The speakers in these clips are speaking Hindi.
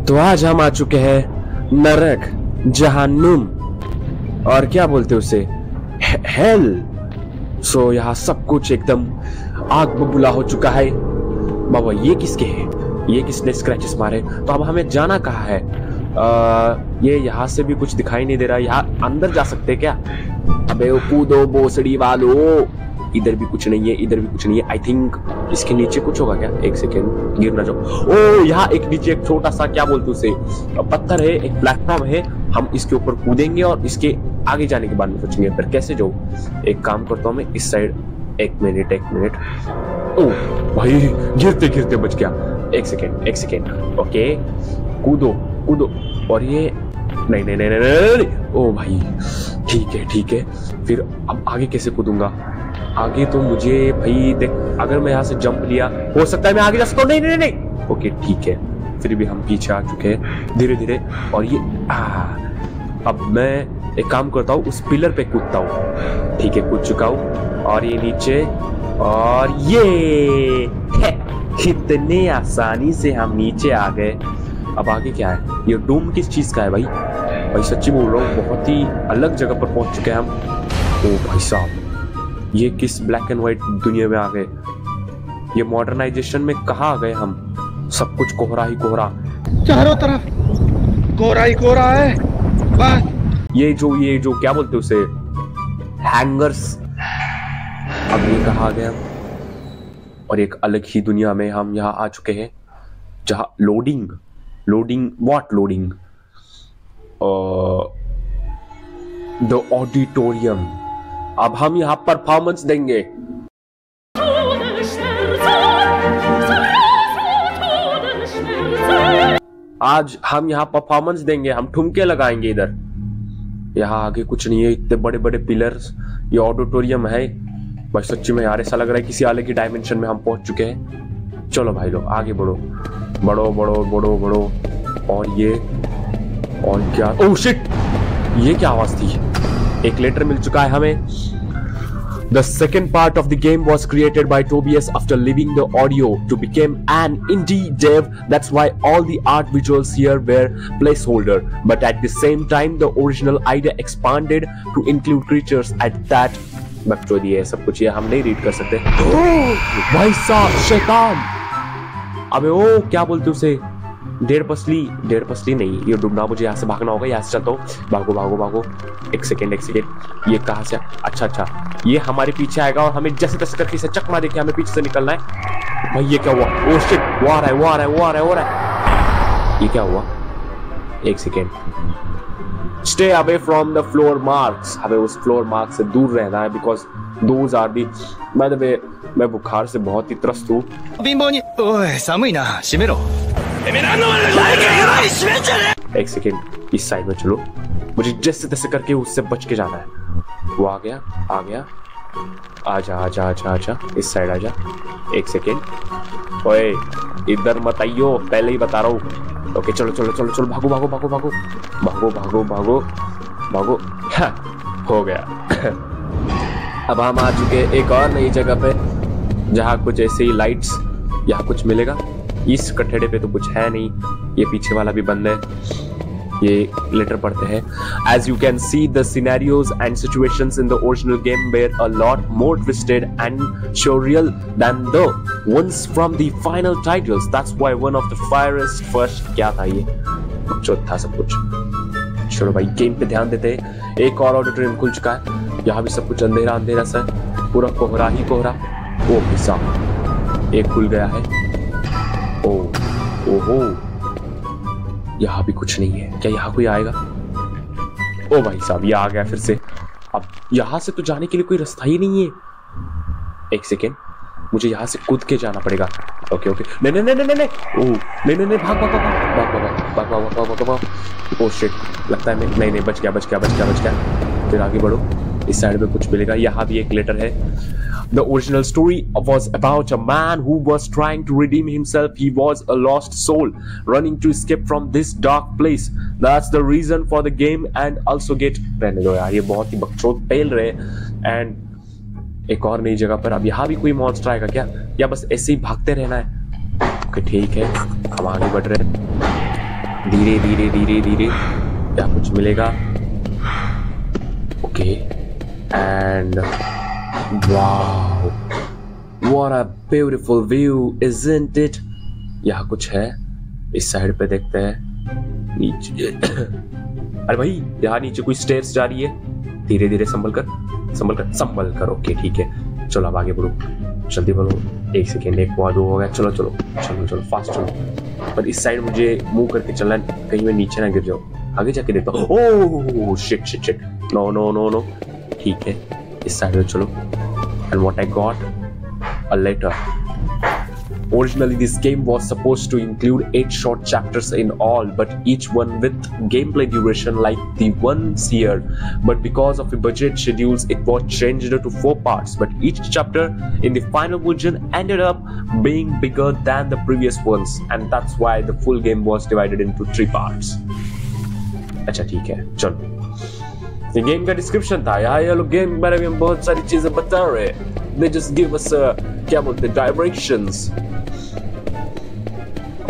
तो आज हम आ चुके हैं नरक, जहन्नुम और क्या बोलते उसे, हेल। सो यहाँ सब कुछ एकदम आग बबूला हो चुका है। बाबा ये किसके है, ये किसने स्क्रैचेस मारे? तो अब हमें जाना कहाँ है? ये यहाँ से भी कुछ दिखाई नहीं दे रहा। यहाँ अंदर जा सकते क्या? अबे वो कूदो भोसड़ी वालो। इधर भी कुछ नहीं है, इधर भी कुछ नहीं है। आई थिंक इसके नीचे कुछ होगा क्या? एक सेकेंड, गिर ना जाओ। ओ यहाँ एक नीचे एक छोटा सा क्या बोलते उसे, पत्थर है, एक प्लेटफॉर्म है। हम इसके ऊपर कूदेंगे और इसके आगे जाने के बाद में सोचेंगे फिर कैसे जाओ। एक काम करता हूँ मैं इस साइड। एक मिनट। ओ भाई गिरते गिरते बच गया। एक सेकेंड। ओके कूदो। और ये नहीं। ओ भाई ठीक है। फिर अब आगे कैसे कूदूंगा? आगे तो मुझे भाई देख, अगर मैं यहाँ से जंप लिया हो सकता है मैं आगे जा सकता हूँ। नहीं। ओके ठीक है, फिर भी हम पीछे आ चुके हैं धीरे। और ये अब मैं एक काम करता हूँ, उस पिलर पे कूदता हूँ। ठीक है कूद चुका हूँ। और ये नीचे, और ये कितने आसानी से हम नीचे आ गए। अब आगे क्या है? ये डोम किस चीज का है भाई सच्ची बोल रहा हूँ, बहुत ही अलग जगह पर पहुंच चुके हैं हम। ओ भाई साहब, ये किस ब्लैक एंड व्हाइट दुनिया में आ गए? ये मॉडर्नाइजेशन में कहाँ आ गए हम? सब कुछ कोहरा ही कोहरा, चारों तरफ कोहरा ही कोहरा है बस। ये जो क्या बोलते उसे, हैंगर्स। अब ये कहाँ आ गया? और एक अलग ही दुनिया में हम यहाँ आ चुके हैं, जहाँ लोडिंग द ऑडिटोरियम। अब हम यहाँ परफॉर्मेंस देंगे। आज हम यहाँ परफॉर्मेंस देंगे, हम ठुमके लगाएंगे इधर। यहाँ आगे कुछ नहीं है, इतने बड़े बड़े पिलर्स। ये ऑडिटोरियम है बस। सच्ची में यार ऐसा लग रहा है किसी अलग की डायमेंशन में हम पहुंच चुके हैं। चलो भाई लोग आगे बढ़ो। और ये और क्या? ओह शिट, ये क्या आवाज थी? एक लेटर मिल चुका है हमें। The second part of the game was created by Tobias after leaving the audio to become an indie dev. That's why all the art visuals here were placeholder. But at the same time, the original idea expanded to include creatures at that. बकचोदी है सब कुछ, ये हम नहीं रीड कर सकते। भाई साहब शैतान! अबे ओ क्या बोलते उसे, डेढ़ पसली नहीं, ये डूबना। मुझे यहाँ से भागना होगा, यहाँ से चलता हूँ। भागो। एक सेकेंड। ये कहाँ से? अच्छा ये हमारे पीछे आएगा और हमें जैसे तैसे करके इसे चकमा देके हमें पीछे से निकलना है। भाई ये क्या हुआ? ओ शिट, वो आ रहा है। ये क्या हुआ? एक second. Stay away from the floor marks. हमें उस फ्लोर मार्क से दूर रहना है, because those are the. By the way मैं बुखार से बहुत ही त्रस्त हूँ। एक सेकेंड, इस साइड में चलो, मुझे जैसे तैसे करके उससे बच के जाना है। वो आ गया। आजा, इस साइड आजा। एक सेकेंड। ओए इधर मत आइयो, पहले ही बता रहा हूँ। ओके चलो, भागो। हो गया। अब हम आ चुके एक और नई जगह पे, जहाँ कुछ ऐसे ही लाइट्स, यहाँ कुछ मिलेगा। इस कठड़े पे तो कुछ है नहीं, ये पीछे वाला भी बंद है। ये लेटर पढ़ते हैं। As you can see, the scenarios and situations in the original game were a lot more twisted and surreal than the ones from the final titles. That's why one of the first क्या था ये? चौथा सब कुछ। चलो भाई गेम पे ध्यान देते हैं। एक और ऑडिटोरियम खुल चुका है, यहाँ भी सब कुछ अंधेरा सा है, पूरा कोहरा ही कोहरा। ओ हिस्सा एक खुल गया है। ओहो, यहाँ भी कुछ नहीं है। क्या यहाँ कोई आएगा? ओ भाई साहब, ये आ गया फिर से। अब यहाँ से तो जाने के लिए कोई रास्ता ही नहीं है। एक सेकेंड, मुझे यहाँ से कूद के जाना पड़ेगा। ओके नहीं। ओह नहीं, भाग। ओ शिट, लगता है मैं नहीं, बच गया। फिर आगे बढ़ो, इस साइड में कुछ मिलेगा। यहाँ भी एक लेटर है। The original story was about a man who was trying to redeem himself. He was a lost soul running to escape from this dark place. That's the reason for the game and also get। रहने दो यार, ये बहुत ही बकचोद पेल रहे हैं। एंड एक और नई जगह पर। अब यहाँ भी कोई मॉन्स्टर आएगा क्या, या बस ऐसे ही भागते रहना है? ओके ठीक है, हम आगे बढ़ रहे हैं। धीरे धीरे धीरे धीरे, क्या कुछ मिलेगा? Okay, and wow, what a beautiful view, isn't it? यहाँ कुछ है, इस साइड पे देखते हैं। नीचे अरे भाई, यहाँ नीचे कोई स्टेयर्स जा रही है। धीरे धीरे संभल कर। ओके ठीक है, चलो अब आगे बढ़ो, जल्दी बढ़ो। 1 सेकेंड, 1 हुआ, 2 हो गया। चलो फास्ट चलो। पर इस साइड मुझे मूव करके चलना, कहीं मैं नीचे ना गिर जाऊं। आगे जाके देखता हूँ। Oh shit, no. ठीक है, इस साइड में चलो। And what I got, a letter. Originally, this game was supposed to include 8 short chapters in all, but each one with gameplay duration like the ones here. But because of the budget schedules, it was changed to 4 parts. But each chapter in the final version ended up being bigger than the previous ones, and that's why the full game was divided into 3 parts. अच्छा ठीक है, चलो। ये गेम का डिस्क्रिप्शन था। यहाँ ये लोग गेम के बारे में बहुत सारी चीजें बता रहे हैं। They just give us क्या बोलते हैं, directions।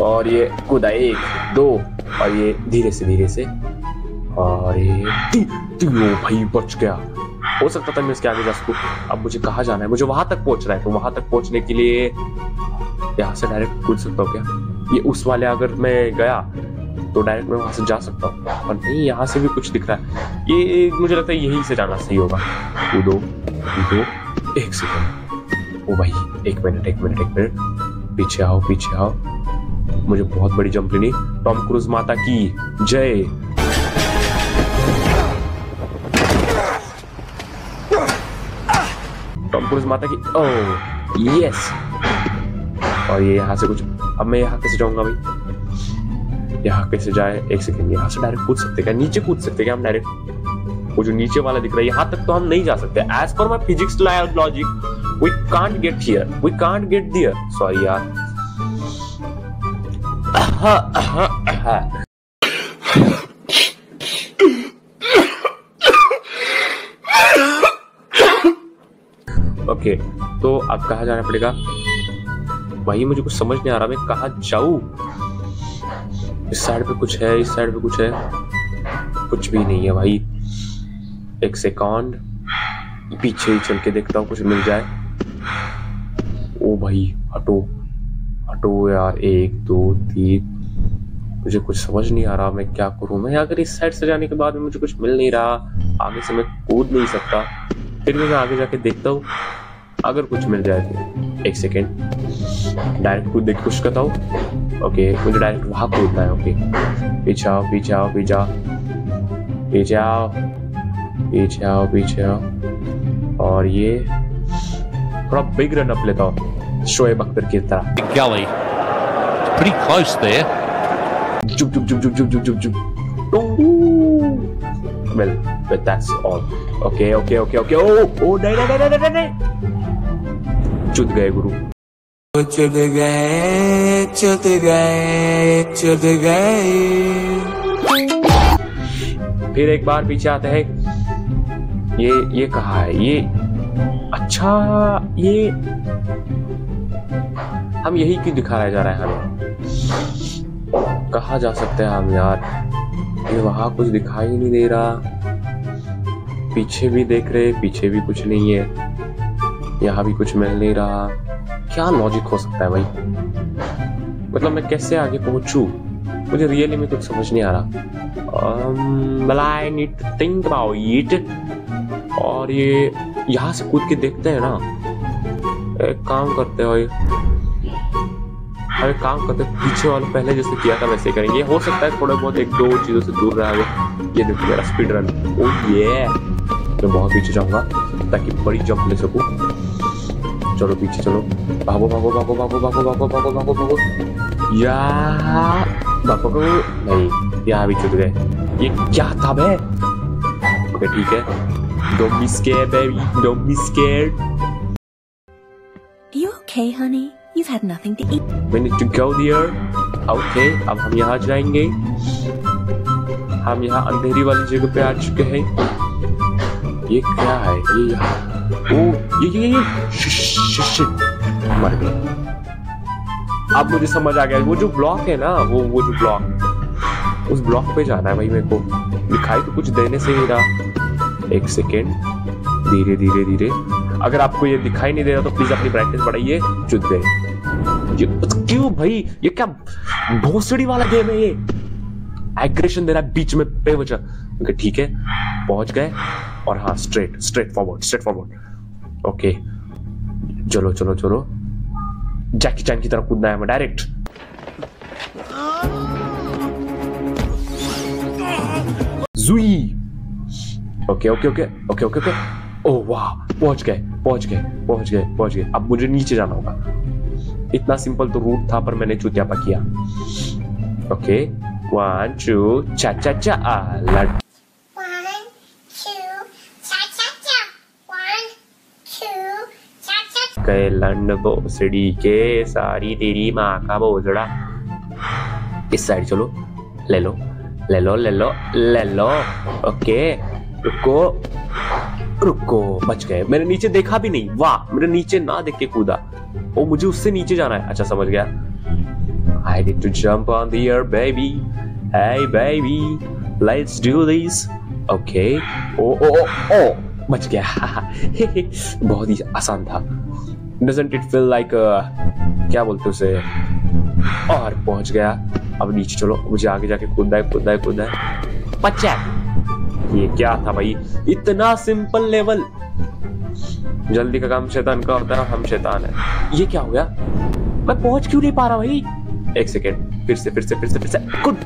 और ये कूदा 1, 2, और ये धीरे से, और ये ओ भाई बच गया। हो सकता था मैं इसके आगे जा सकूं। अब मुझे कहाँ जाना है? मुझे वहां तक पहुंचना है, तो वहां तक पहुंचने के लिए यहाँ से डायरेक्ट कूद सकता हूँ क्या? ये उस वाले अगर मैं गया तो डायरेक्ट मैं वहां से जा सकता हूँ, और नहीं यहाँ से भी कुछ दिख रहा है। ये मुझे लगता है यहीं से जाना सही होगा। कूदो, 1 सेकंड। ओ भाई, 1 मिनट। पीछे आओ। मुझे बहुत बड़ी जंप लेनी। टॉम क्रूज माता की जय। टॉम क्रूज माता की, ओह यस। और ये यहाँ से कुछ, अब मैं यहाँ कैसे जाऊंगा भाई? यहाँ कैसे जाए? 1 सेकंड। यहाँ से डायरेक्ट कूद सकते क्या? नीचे कूद सकते क्या हम डायरेक्ट? वो जो नीचे वाला दिख रहा है, यहाँ तक तो हम नहीं जा सकते। As per my physics logic, we can't get here, we can't get there. Sorry यार। ओके, तो अब कहाँ जाना पड़ेगा भाई? मुझे कुछ समझ नहीं आ रहा, मैं कहाँ जाऊँ? इस साइड पे कुछ है, इस साइड पे कुछ है, कुछ भी नहीं है भाई। 1 सेकंड, पीछे ही चल के देखता हूँ कुछ मिल जाए। ओ भाई, हटो यार। 1, 2, 3। मुझे कुछ समझ नहीं आ रहा, मैं क्या करूँ? मैं अगर इस साइड से जाने के बाद में मुझे कुछ मिल नहीं रहा, आगे से मैं कूद नहीं सकता, फिर भी मैं आगे जाके देखता हूँ अगर कुछ मिल जाए तो। 1 सेकेंड, डायरेक्ट कूद देख कुछ करता हूँ। ओके, मुझे डायरेक्ट वहां कूदना है। ओके, पीछे आओ। और ये थोड़ा बिग रन अप लेता हूँ, शोएब अख्तर की तरह। Gully, pretty close there. जुप। Well, but that's all. Okay. Oh, नहीं। चुद गए गुरु। चुद गए। फिर एक बार पीछे आते हैं। ये कहाँ है? ये अच्छा, ये हम यही क्यों दिखाया जा रहा है हमें? कहाँ जा सकते हैं हम यार? ये वहां कुछ दिखाई नहीं दे रहा। पीछे भी देख रहे, पीछे भी कुछ नहीं है। यहाँ भी कुछ मिल नहीं रहा। क्या लॉजिक हो सकता है भाई? मतलब मैं कैसे आगे पहुंचूं? मुझे रियली में कुछ समझ नहीं आ रहा। Well, I need to think about it. और ये यहाँ से कूद के देखते हैं ना। एक काम करते हैं, पीछे वाले पहले जैसे किया था वैसे करेंगे। हो सकता है थोड़ा बहुत 1-2 चीजों से दूर रहा है। ये देखो मेरा स्पीड रन। ओह ये, मैं बहुत पीछे जाऊंगा ताकि बड़ी जंप ले सकूं। चलो पीछे चलो, भागो। यार भागो नहीं, यहाँ भी चुद गए। ये क्या था बे? ओके ठीक है, don't be scared baby, don't be scared. You okay, honey? You've had nothing to eat. We need to go there. Okay, अब हम यहाँ जाएंगे। हम यहाँ अंधेरी वाली जगह पे आ चुके हैं। ये क्या है? ये यहाँ, ओ ये शिट, मर गए। अब मुझे समझ आ गया, वो जो ब्लॉक है ना, वो जो ब्लॉक, उस ब्लॉक पे जाना है भाई मेरे को। दिखाई तो कुछ देने से ही रहा। एक सेकेंड, धीरे धीरे धीरे। अगर आपको ये दिखाई नहीं दे रहा तो प्लीज अपनी ब्राइटनेस बढ़ाइए। चुत गए। ये क्यों भाई, ये क्या भोसड़ी वाला गेम है ये? एग्रेशन दे रहा है बीच में बेवजह। ठीक है, पहुंच गए। और हाँ, स्ट्रेट फॉरवर्ड। ओके, चलो चलो चलो, जैकी चैन की तरफ कूदना है हमें डायरेक्ट। जुई। Okay okay okay okay okay okay. ओह वाह, पहुंच गए। अब मुझे नीचे जाना होगा। इतना सिंपल तो रूट था, पर मैंने चुतियापा किया। ओके, 1 2 चा चा चा। लड़ 1 2 cha cha cha 1 2 cha cha गए लंड भोसड़ी के, सारी तेरी माँ का बोझड़ा। इस साइड चलो, ले लो। ओके, रुको, बच गए। मैंने नीचे देखा भी नहीं। वाह, मैंने नीचे ना देख के कूदा। ओ, मुझे उससे नीचे जाना है। अच्छा, समझ गया। I need to jump on the air, baby. Hey, baby, let's do this. Okay. Oh, बच गया। बहुत ही आसान था। Doesn't it feel like क्या बोलते उसे? और पहुंच गया। अब नीचे चलो, मुझे आगे जाके कूदना है। बच्चा, ये क्या था भाई? इतना सिंपल लेवल। जल्दी का काम शैतान का होता है, हम शैतान है। ये क्या हो गया? मैं पहुंच क्यों नहीं पा रहा भाई? एक सेकेंड, फिर से कुद।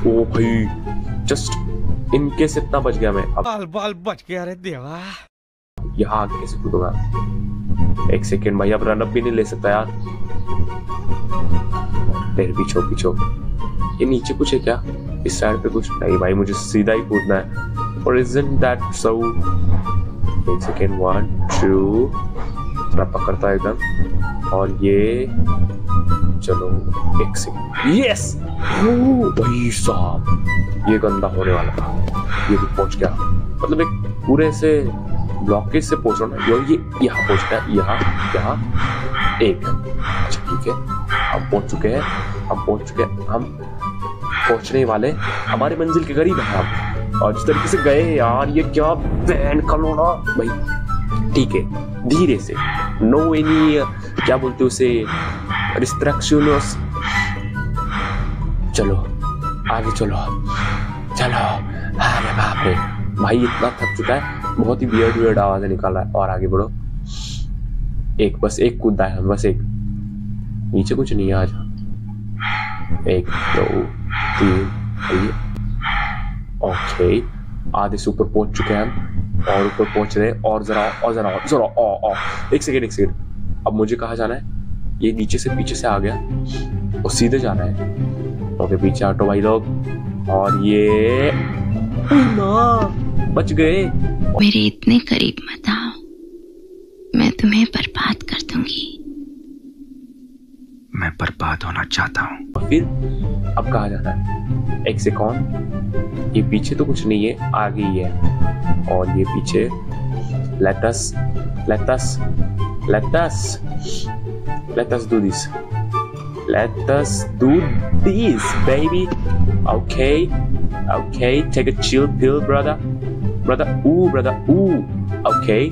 ओ भाई, जस्ट इनके से इतना बच गया मैं। अब बाल बच गया रे देवा। यहाँ आगे कैसे कूदूंगा? एक सेकेंड भाई, अब रनअप भी नहीं ले सकता यार। फिर पीछो। ये नीचे कुछ है क्या? इस साइड पे कुछ नहीं भाई, मुझे सीधा ही कूदना है। और isn't that so? एक सेकेंड, 1 2, थोड़ा पकड़ता है एकदम। और ये चलो, एक सेकेंड। यस, भाई साहब, ये गंदा होने वाला था। ये भी पहुंच गया। मतलब एक पूरे से ब्लॉकेज से पहुंच रहा ना। ये यहाँ पहुंच गया, यहाँ एक। अच्छा ठीक है, हम पहुंच चुके हैं। हम पहुंचने वाले, हमारी मंजिल के करीब है हम। और जिस तरीके से गए यार, ये क्या बैन कलोना भाई। ठीक है, धीरे से, नो एनी क्या बोलते उसे, रिस्ट्रिक्शंस। चलो आगे चलो। अरे बाप रे भाई, इतना थक चुका है। बहुत ही वियर्ड आवाजें निकाल रहा है। और आगे बढ़ो। बस एक कूदा है, बस एक। नीचे कुछ नहीं है आज। 1 2 3। ओके, आधे से ऊपर पहुंच चुके हैं हम, और ऊपर पहुंच रहे। और जरा। एक सेकेंड। अब मुझे कहाँ जाना है? ये नीचे से पीछे से आ गया और सीधे जाना है। ओके, पीछे हटो भाई लोग। और ये बच गए। मेरे इतने करीब मत आओ, मैं तुम्हें बर्बाद कर दूंगी। मैं बर्बाद होना चाहता हूँ। और फिर अब कहाँ जाना है? एक सेकंड, ये पीछे तो कुछ नहीं है, आगे ही है। और ये पीछे let us do this. Let us do this, baby. Okay, take a chill pill, brother. Ooh. Okay.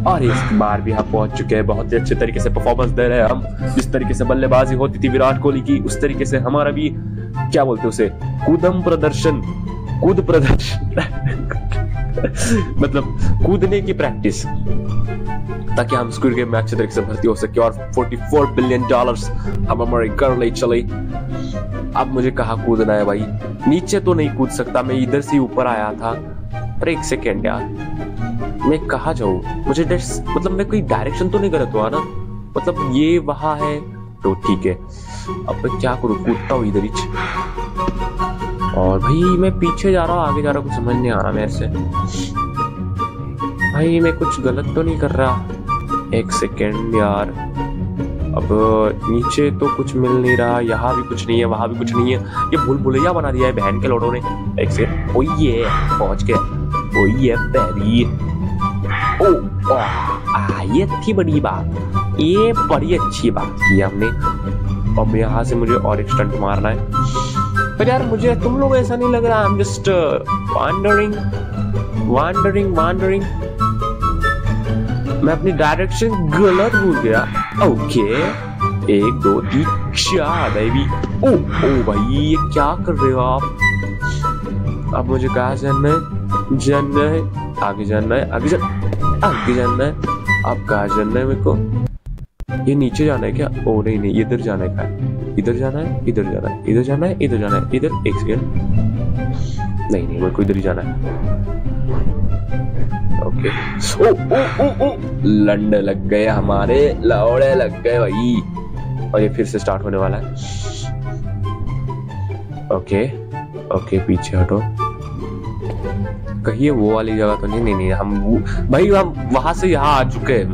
और इस बार भी हम पहुंच चुके हैं। बहुत ही अच्छे तरीके से परफॉर्मेंस दे रहे हैं हम। जिस तरीके से बल्लेबाजी होती थी विराट कोहली की, उस तरीके से हमारा भी क्या बोलते उसे, कूद प्रदर्शन मतलब कूदने की प्रैक्टिस, ताकि हम स्क्विड गेम में अच्छे तरीके से भर्ती हो सके और $44 बिलियन हम हमारे घर ले चले। अब मुझे कहाँ कूदना है भाई? नीचे तो नहीं कूद सकता, मैं इधर से ऊपर आया था। पर एक सेकेंड यार, मैं कहाँ जाऊँ? मुझे मतलब मैं कोई डायरेक्शन तो नहीं गलत हुआ ना? मतलब ये वहां है तो ठीक है। अब मैं क्या करूँ? कूदता हूँ इधर ही। और भाई मैं पीछे जा रहा हूँ, आगे जा रहा हूँ, कुछ समझ नहीं आ रहा मेरे से। भाई मैं कुछ गलत तो नहीं कर रहा? एक सेकेंड यार, अब नीचे तो कुछ मिल नहीं रहा, यहाँ भी कुछ नहीं है, वहां भी कुछ नहीं है। ये भूल भुलैया बना दिया है बहन के लोडों ने। एक सेकेंड, ओ ये पहुंच गया। ओ ये बेबी, ये थी बड़ी बात, ये बड़ी अच्छी बात की हमने। अब यहाँ से मुझे और एक स्टंट मारना है। पर यार मुझे तुम लोग ऐसा नहीं लग रहा। I am just wondering wondering wondering. मैं अपनी डायरेक्शन गलत भूल गया। Okay 1 2 3 4 baby. ओ भाई ये क्या कर रहे हो आप? अब मुझे कहाँ जाना है? जाना है आगे, जाना है आगे, आगे जाना है। अब कहाँ जाना है मेरे को? ये नीचे जाना है क्या? ओ नहीं नहीं, इधर जाना है। क्या इधर जाना है? इधर जाना है, इधर जाना है, इधर जाना है, इधर। एक सेकंड, नहीं नहीं मेरे को इधर ही जाना है। ओके ओ ओ ओ ओ लंडे लग गए हमारे, लौड़े लग गए भाई। और ये फिर से स्टार्ट होने वाला है। ओके ओके पीछे हटो। कहिए वो वाली जगह तो नहीं? नहीं नहीं हम भाई हम वहां से यहाँ आ चुके हैं।